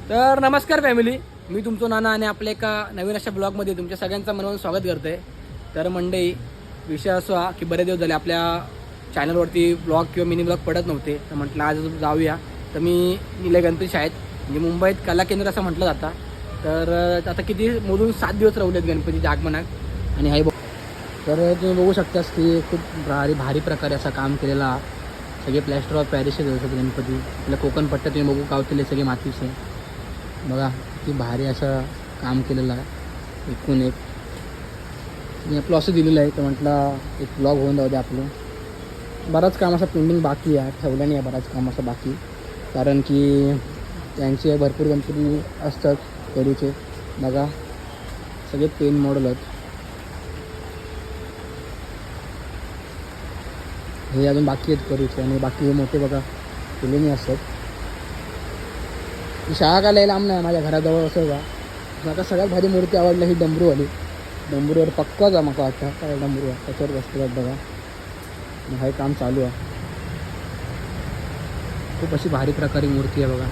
तर नमस्कार फॅमिली, मी तुमचं नाना आणि आपल्या एका नवीन अशा ब्लॉगमध्ये तुमच्या सगळ्यांचं मनवून स्वागत करते. तर मंडळी, विषय असा की बरेच दिवस झाले आपल्या चॅनलवरती ब्लॉग किंवा मिनी ब्लॉग पडत नव्हते. तर म्हटलं आज जाऊया. तर मी निलय गणपती शाळेत म्हणजे मुंबईत कला केंद्र असं म्हटलं जातं. तर आता किती मोजून 7 दिवस राहिलेत गणपतीच्या आगमनात आणि हाय तर तुम्ही बघू शकतास की खूप भारी प्रकारे असं काम केलेला. सगळे प्लॅस्टर ऑफ पॅरिसचे जसं गणपती आपल्या कोकण पट्ट्यात तुम्ही बघू कावतले सगळे मातीचे. बघा किती भारी असं काम केलेलं आहे. एकूण एक मी आपलं असं दिलेलं आहे. तर म्हटलं एक ब्लॉग होऊन जाऊ दे आपलं. बराच काम असं पेंडिंग बाकी आहे, ठेवलं नाही आहे बराच काम असं बाकी. कारण की त्यांचे भरपूर गणपती असतात पेरूचे. बघा सगळे पेन मॉडेल आहेत. हे अजून बाकी आहेत करूचे आणि बाकी हे मोठे बघा केलेले असतात. ही शाळा का लय लांब नाही, माझ्या घराजवळ असं का. मला सगळ्यात भारी मूर्ती आवडली ही डमरूवाली. डमरूवर पक्का जा मका वाटतं काय डमरूवर त्याच्यावर बसतात बघा. हे काम चालू आहे. खूप अशी भारी प्रकारे मूर्ती आहे बघा.